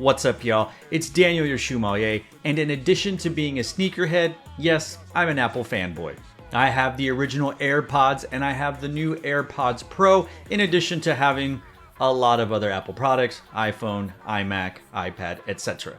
What's up, y'all? It's Daniel, your Shoemmelier, and in addition to being a sneakerhead, yes, I'm an Apple fanboy. I have the original AirPods and I have the new AirPods Pro, in addition to having a lot of other Apple products, iPhone, iMac, iPad, etc.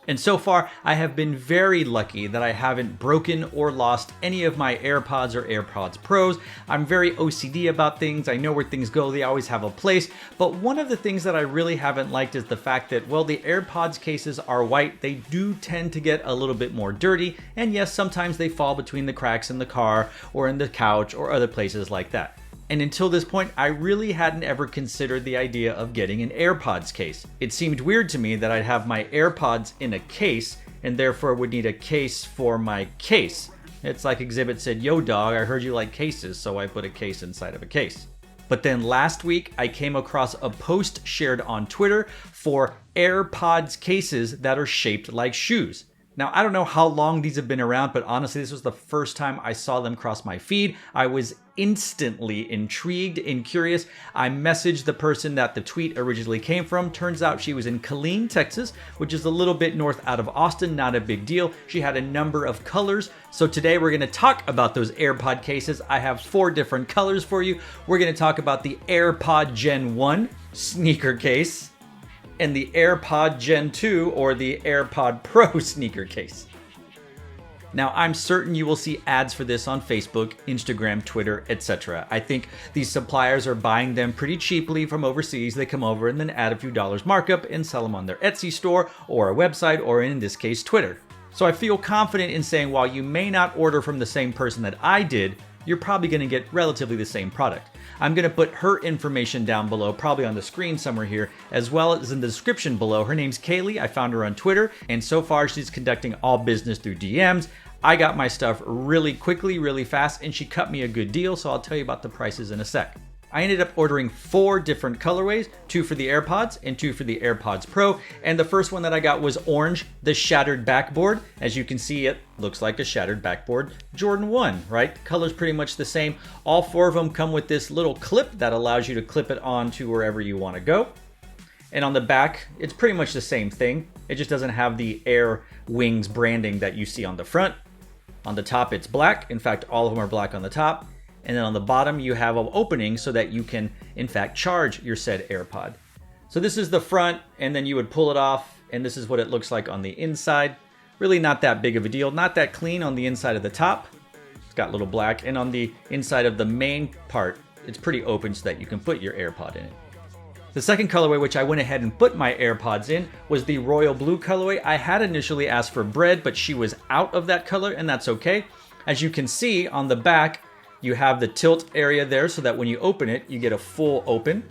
And so far, I have been very lucky that I haven't broken or lost any of my AirPods or AirPods Pros. I'm very OCD about things. I know where things go. They always have a place. But one of the things that I really haven't liked is the fact that, well, the AirPods cases are white. They do tend to get a little bit more dirty. And yes, sometimes they fall between the cracks in the car or in the couch or other places like that. And until this point, I really hadn't ever considered the idea of getting an AirPods case. It seemed weird to me that I'd have my AirPods in a case and therefore would need a case for my case. It's like Exhibit said, "Yo dog, I heard you like cases, so I put a case inside of a case." But then last week, I came across a post shared on Twitter for AirPods cases that are shaped like shoes. Now, I don't know how long these have been around, but honestly, this was the first time I saw them cross my feed. I was instantly intrigued and curious. I messaged the person that the tweet originally came from. Turns out she was in Killeen, Texas, which is a little bit north out of Austin, not a big deal. She had a number of colors. So today we're gonna talk about those AirPod cases. I have 4 different colors for you. We're gonna talk about the AirPod Gen 1 sneaker case and the AirPod Gen 2 or the AirPod Pro sneaker case. Now, I'm certain you will see ads for this on Facebook, Instagram, Twitter, etc. I think these suppliers are buying them pretty cheaply from overseas. They come over and then add a few dollars markup and sell them on their Etsy store or a website, or in this case, Twitter. So I feel confident in saying while you may not order from the same person that I did, you're probably going to get relatively the same product. I'm going to put her information down below, probably on the screen somewhere here, as well as in the description below. Her name's Kaylee. I found her on Twitter, and so far she's conducting all business through DMs. I got my stuff really quickly, really fast, and she cut me a good deal, so I'll tell you about the prices in a sec. I ended up ordering 4 different colorways, 2 for the AirPods and 2 for the AirPods Pro. And the first one that I got was orange, the shattered backboard. As you can see, it looks like a shattered backboard Jordan 1, right? The color's pretty much the same. All 4 of them come with this little clip that allows you to clip it on to wherever you want to go. And on the back, it's pretty much the same thing. It just doesn't have the Air Wings branding that you see on the front. On the top, it's black. In fact, all of them are black on the top. And then on the bottom, you have an opening so that you can, in fact, charge your said AirPod. So this is the front, and then you would pull it off, and this is what it looks like on the inside. Really not that big of a deal. Not that clean on the inside of the top. It's got a little black. And on the inside of the main part, it's pretty open so that you can put your AirPod in it. The second colorway, which I went ahead and put my AirPods in, was the royal blue colorway. I had initially asked for bread, but she was out of that color, and that's okay. As you can see on the back, you have the tilt area there so that when you open it, you get a full open.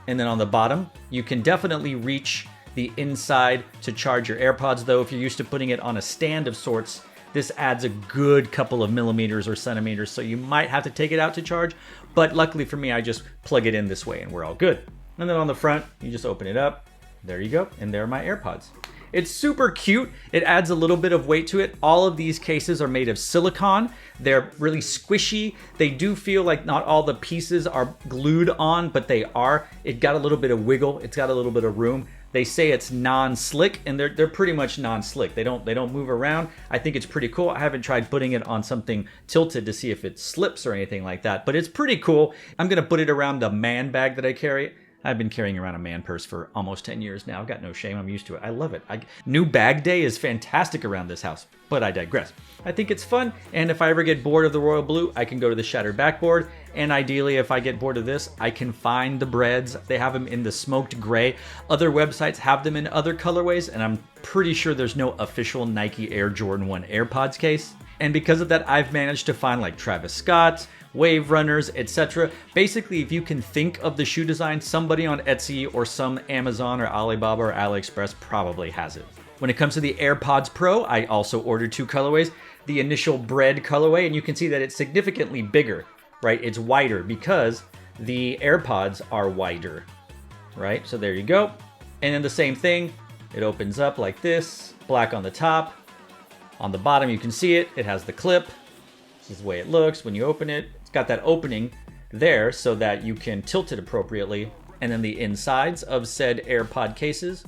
And then on the bottom, you can definitely reach the inside to charge your AirPods, though if you're used to putting it on a stand of sorts, this adds a good couple of millimeters or centimeters, so you might have to take it out to charge. But luckily for me, I just plug it in this way and we're all good. And then on the front, you just open it up. There you go. And there are my AirPods. It's super cute. It adds a little bit of weight to it. All of these cases are made of silicone. They're really squishy. They do feel like not all the pieces are glued on, but they are. It got a little bit of wiggle. It's got a little bit of room. They say it's non-slick, and they're pretty much non-slick. They don't move around. I think it's pretty cool. I haven't tried putting it on something tilted to see if it slips or anything like that, but it's pretty cool. I'm gonna put it around the man bag that I carry. I've been carrying around a man purse for almost 10 years now. I've got no shame. I'm used to it. I love it. New bag day is fantastic around this house, but I digress. I think it's fun, and if I ever get bored of the royal blue, I can go to the shattered backboard, and ideally, if I get bored of this, I can find the breads. They have them in the smoked gray. Other websites have them in other colorways, and I'm pretty sure there's no official Nike Air Jordan 1 AirPods case. And because of that, I've managed to find like Travis Scott's, Wave Runners, etc. Basically, if you can think of the shoe design, somebody on Etsy or some Amazon or Alibaba or AliExpress probably has it. When it comes to the AirPods Pro, I also ordered 2 colorways. The initial bread colorway, and you can see that it's significantly bigger, right? It's wider because the AirPods are wider, right? So there you go. And then the same thing, it opens up like this, black on the top. On the bottom, you can see it. It has the clip. This is the way it looks when you open it. It's got that opening there so that you can tilt it appropriately. And then the insides of said AirPod cases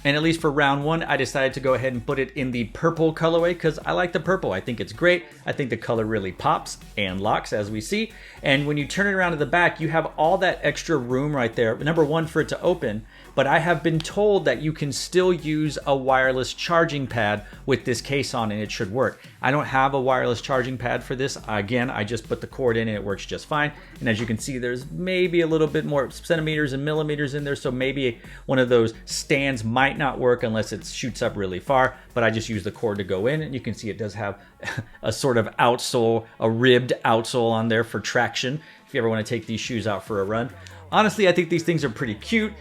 And at least for round one, I decided to go ahead and put it in the purple colorway because I like the purple. I think it's great. I think the color really pops and locks, as we see. And when you turn it around to the back, you have all that extra room right there. Number one, for it to open, but I have been told that you can still use a wireless charging pad with this case on and it should work. I don't have a wireless charging pad for this. Again, I just put the cord in and it works just fine. And as you can see, there's maybe a little bit more centimeters and millimeters in there, so maybe one of those stands might not work unless it shoots up really far, but I just use the cord to go in, and you can see it does have a sort of outsole, a ribbed outsole on there for traction if you ever want to take these shoes out for a run. Honestly, I think these things are pretty cute.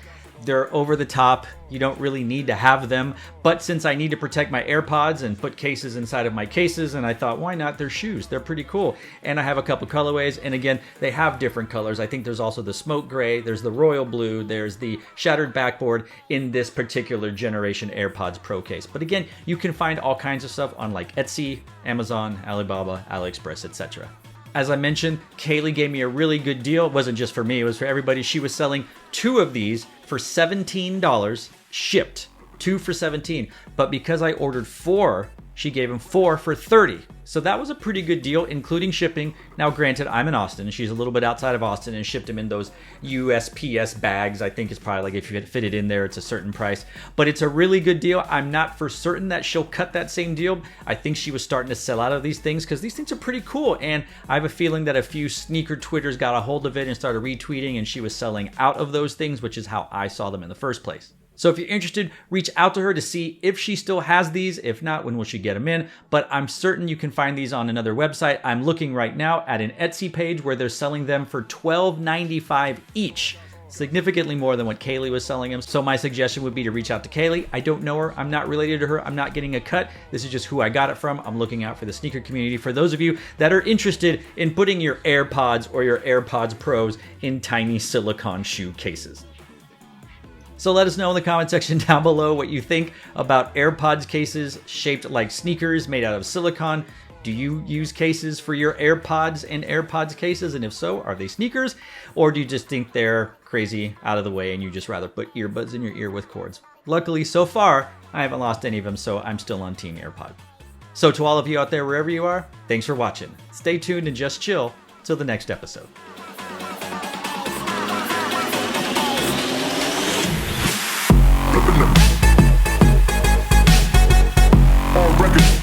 They're over the top. You don't really need to have them, but since I need to protect my AirPods and put cases inside of my cases, and I thought, why not? They're shoes. They're pretty cool. And I have a couple colorways, and again, they have different colors. I think there's also the smoke gray, there's the royal blue, there's the shattered backboard in this particular generation AirPods Pro case. But again, you can find all kinds of stuff on like Etsy, Amazon, Alibaba, AliExpress, etc. As I mentioned, Kaylee gave me a really good deal. It wasn't just for me, it was for everybody. She was selling 2 of these for $17 shipped. 2 for $17. But because I ordered 4, she gave him 4 for $30. So that was a pretty good deal, including shipping. Now, granted, I'm in Austin, and she's a little bit outside of Austin, and shipped him in those USPS bags. I think it's probably like if you fit it in there, it's a certain price. But it's a really good deal. I'm not for certain that she'll cut that same deal. I think she was starting to sell out of these things because these things are pretty cool. And I have a feeling that a few sneaker Twitters got a hold of it and started retweeting, and she was selling out of those things, which is how I saw them in the first place. So if you're interested, reach out to her to see if she still has these. If not, when will she get them in? But I'm certain you can find these on another website. I'm looking right now at an Etsy page where they're selling them for $12.95 each. Significantly more than what Kaylee was selling them. So my suggestion would be to reach out to Kaylee. I don't know her. I'm not related to her. I'm not getting a cut. This is just who I got it from. I'm looking out for the sneaker community. For those of you that are interested in putting your AirPods or your AirPods Pros in tiny silicone shoe cases. So let us know in the comment section down below what you think about AirPods cases shaped like sneakers made out of silicone. Do you use cases for your AirPods and AirPods cases? And if so, are they sneakers? Or do you just think they're crazy, out of the way, and you just rather put earbuds in your ear with cords? Luckily, so far, I haven't lost any of them, so I'm still on Team AirPod. So to all of you out there, wherever you are, thanks for watching. Stay tuned and just chill till the next episode. All records.